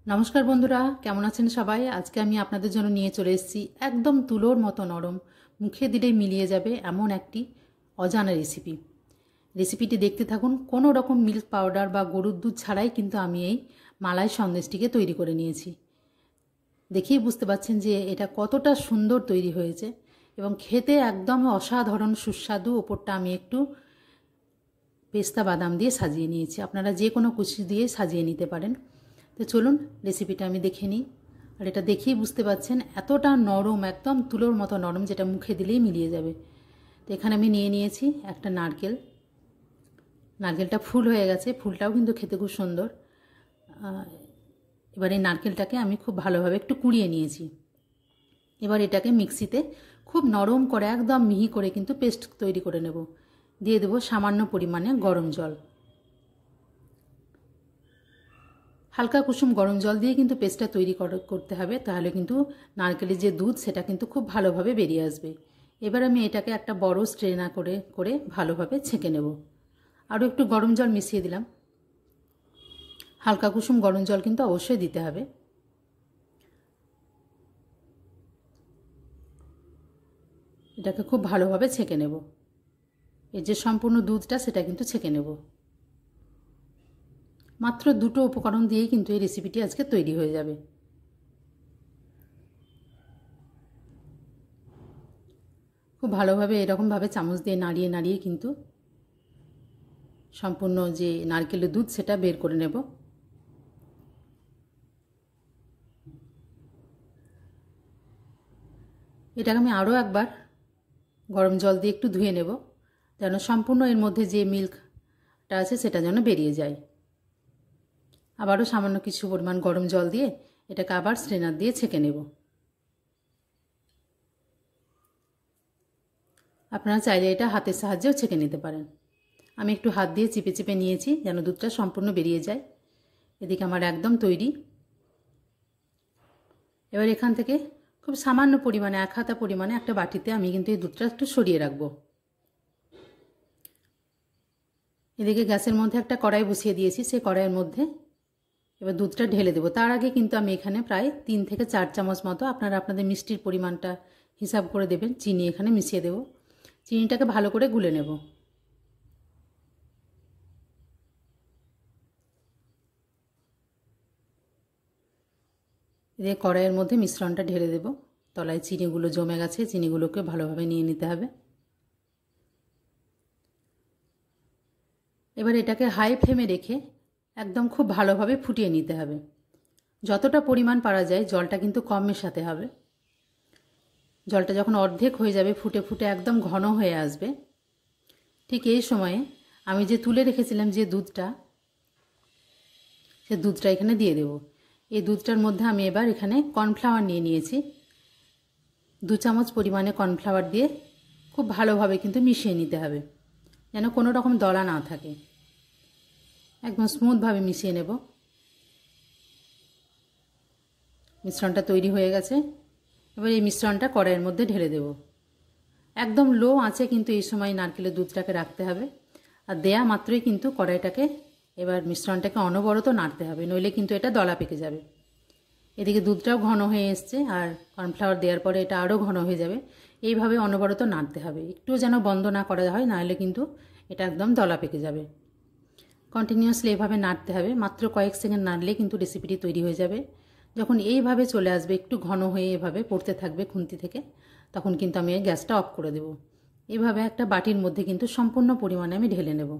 নমস্কার বন্ধুরা, কেমন আছেন সবাই? আজকে আমি আপনাদের জন্য নিয়ে চলে এসেছি একদম তুলোর মতো নরম, মুখে দিলেই মিলিয়ে যাবে এমন একটি অজানা রেসিপিটি দেখতে থাকুন। কোনো রকম মিল্ক পাউডার বা গরুর দুধ ছাড়াই কিন্তু আমি এই মালাই সন্দেশটিকে তৈরি করে নিয়েছি। দেখেই বুঝতে পারছেন যে এটা কতটা সুন্দর তৈরি হয়েছে এবং খেতে একদম অসাধারণ সুস্বাদু। ওপরটা আমি একটু পেস্তা বাদাম দিয়ে সাজিয়ে নিয়েছি, আপনারা যে কোনো কুচি দিয়ে সাজিয়ে নিতে পারেন। তো চলুন রেসিপিটা আমি দেখে নিই। আর এটা দেখেই বুঝতে পাচ্ছেন এতটা নরম, একদম তুলোর মতো নরম, যেটা মুখে দিলেই মিলিয়ে যাবে। তো এখানে আমি নিয়ে নিয়েছি একটা নারকেলটা ফুল হয়ে গেছে, ফুলটাও কিন্তু খেতে খুব সুন্দর। এবার এই নারকেলটাকে আমি খুব ভালোভাবে একটু কুড়িয়ে নিয়েছি। এবার এটাকে মিক্সিতে খুব নরম করে একদম মিহি করে কিন্তু পেস্ট তৈরি করে নেব। দিয়ে দেবো সামান্য পরিমাণে গরম জল, হালকা কুসুম গরম জল দিয়ে কিন্তু পেস্টটা তৈরি করতে হবে, তাহলে কিন্তু নারকেলের যে দুধ সেটা কিন্তু খুব ভালোভাবে বেরিয়ে আসবে। এবার আমি এটাকে একটা বড় স্ট্রেনা করে ভালোভাবে ছেঁকে নেব। আরও একটু গরম জল মিশিয়ে দিলাম, হালকা কুসুম গরম জল কিন্তু অবশ্যই দিতে হবে। এটাকে খুব ভালোভাবে ছেঁকে নেব, এর যে সম্পূর্ণ দুধটা সেটা কিন্তু ছেঁকে নেব। মাত্র দুটো উপকরণ দিয়েই কিন্তু এই রেসিপিটি আজকে তৈরি হয়ে যাবে। খুব ভালোভাবে এরকমভাবে চামচ দিয়ে নাড়িয়ে নাড়িয়ে কিন্তু সম্পূর্ণ যে নারকেলের দুধ সেটা বের করে নেব। এটাকে আমি আরও একবার গরম জল দিয়ে একটু ধুয়ে নেব, যেন সম্পূর্ণ এর মধ্যে যে মিল্কটা আছে সেটা যেন বেরিয়ে যায়। আবারও সামান্য কিছু পরিমাণ গরম জল দিয়ে এটাকে আবার স্ট্রেনার দিয়ে ছেঁকে নেব। আপনারা চাইলে এটা হাতের সাহায্যেও ছেঁকে নিতে পারেন। আমি একটু হাত দিয়ে চিপে চিপে নিয়েছি যেন দুধটা সম্পূর্ণ বেরিয়ে যায়। এদিকে আমার একদম তৈরি। এবার এখান থেকে খুব সামান্য পরিমাণে, 1 হাতা পরিমাণে একটা বাটিতে আমি কিন্তু এই দুধটা একটু সরিয়ে রাখবো। এদিকে গ্যাসের মধ্যে একটা কড়াই বসিয়ে দিয়েছি, সেই কড়াইয়ের মধ্যে এবার দুধটা ঢেলে দেবো। তার আগে কিন্তু আমি এখানে প্রায় 3 থেকে 4 চামচ মতো, আপনারা আপনাদের মিষ্টির পরিমাণটা হিসাব করে দেবেন, চিনি এখানে মিশিয়ে দেব। চিনিটাকে ভালো করে গুলে নেব। এদিকে কড়াইয়ের মধ্যে মিশ্রণটা ঢেলে দেব। তলায় চিনিগুলো জমে গেছে, চিনিগুলোকে ভালোভাবে নিয়ে নিতে হবে। এবার এটাকে হাই ফ্লেমে রেখে একদম খুব ভালোভাবে ফুটিয়ে নিতে হবে। যতটা পরিমাণ পারা যায় জলটা কিন্তু কম মেশাতে হবে। জলটা যখন অর্ধেক হয়ে যাবে, ফুটে ফুটে একদম ঘন হয়ে আসবে, ঠিক এই সময়ে আমি যে তুলে রেখেছিলাম যে দুধটা, সে দুধটা এখানে দিয়ে দেব। এই দুধটার মধ্যে আমি এবার এখানে কর্নফ্লাওয়ার নিয়ে নিয়েছি। 2 চামচ পরিমাণে কর্নফ্লাওয়ার দিয়ে খুব ভালোভাবে কিন্তু মিশিয়ে নিতে হবে, যেন কোনো রকম দলা না থাকে। একদম স্মুথভাবে মিশিয়ে নেব। মিশ্রণটা তৈরি হয়ে গেছে। এবার এই মিশ্রণটা কড়াইয়ের মধ্যে ঢেলে দেব। একদম লো আঁচে কিন্তু এই সময় নারকেলের দুধটাকে রাখতে হবে। আর দেয়া মাত্রই কিন্তু কড়াইটাকে, এবার মিশ্রণটাকে অনবরত নাড়তে হবে, নইলে কিন্তু এটা দলা পেকে যাবে। এদিকে দুধটাও ঘন হয়ে এসছে, আর কর্নফ্লাওয়ার দেওয়ার পরে এটা আরও ঘন হয়ে যাবে। এইভাবে অনবরত নাড়তে হবে, একটু যেন বন্ধ না করা হয়, নাহলে কিন্তু এটা একদম দলা পেকে যাবে। কন্টিনিউয়াসলি এভাবে নাড়তে হবে, মাত্র কয়েক সেকেন্ড নাড়লে কিন্তু রেসিপিটি তৈরি হয়ে যাবে। যখন এইভাবে চলে আসবে, একটু ঘন হয়ে এভাবে পড়তে থাকবে খুন্তি থেকে, তখন কিন্তু আমি গ্যাসটা অফ করে দেব। এইভাবে একটা বাটির মধ্যে কিন্তু সম্পূর্ণ পরিমাণে আমি ঢেলে নেব।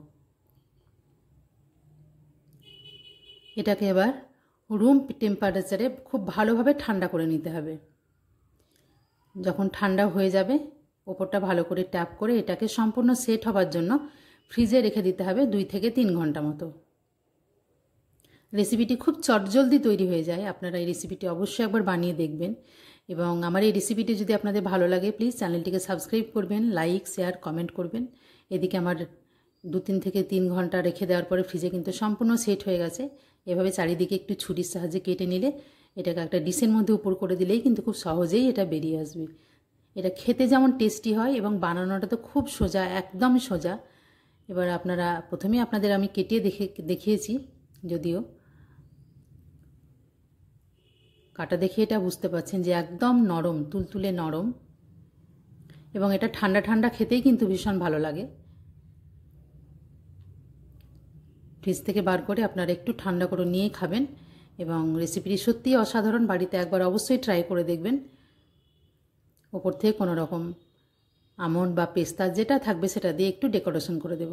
এটাকে এবার রুম টেম্পারেচারে খুব ভালোভাবে ঠান্ডা করে নিতে হবে। যখন ঠান্ডা হয়ে যাবে, ওপরটা ভালো করে ট্যাপ করে এটাকে সম্পূর্ণ সেট হবার জন্য ফ্রিজে রেখে দিতে হবে 2 থেকে 3 ঘন্টা মতো। রেসিপিটি খুব চটজলদি তৈরি হয়ে যায়। আপনারা এই রেসিপিটি অবশ্যই একবার বানিয়ে দেখবেন, এবং আমার এই রেসিপিটি যদি আপনাদের ভালো লাগে প্লিজ চ্যানেলটিকে সাবস্ক্রাইব করবেন, লাইক শেয়ার কমেন্ট করবেন। এদিকে আমার 2-3 থেকে 3 ঘন্টা রেখে দেওয়ার পরে ফ্রিজে কিন্তু সম্পূর্ণ সেট হয়ে গেছে। এভাবে চারিদিকে একটু ছুরির সাহায্যে কেটে নিলে, এটাকে একটা ডিশের মধ্যে উপর করে দিলেই কিন্তু খুব সহজেই এটা বেরিয়ে আসবে। এটা খেতে যেমন টেস্টি হয় এবং বানানোটা তো খুব সোজা, একদমই সোজা। এবার আপনারা প্রথমেই আপনাদের আমি কেটে দেখিয়েছি, যদিও কাটা দেখে এটা বুঝতে পারছেন যে একদম নরম, তুলতুলে নরম, এবং এটা ঠান্ডা ঠান্ডা খেতেই কিন্তু ভীষণ ভালো লাগে। ফ্রিজ থেকে বার করে আপনারা একটু ঠান্ডা করে নিয়েই খাবেন, এবং রেসিপিটি সত্যিই অসাধারণ। বাড়িতে একবার অবশ্যই ট্রাই করে দেখবেন। ওপর থেকে কোনো রকম আমন্ড বা পেস্তা যেটা থাকবে সেটা দিয়ে একটু ডেকোরেশন করে দেব।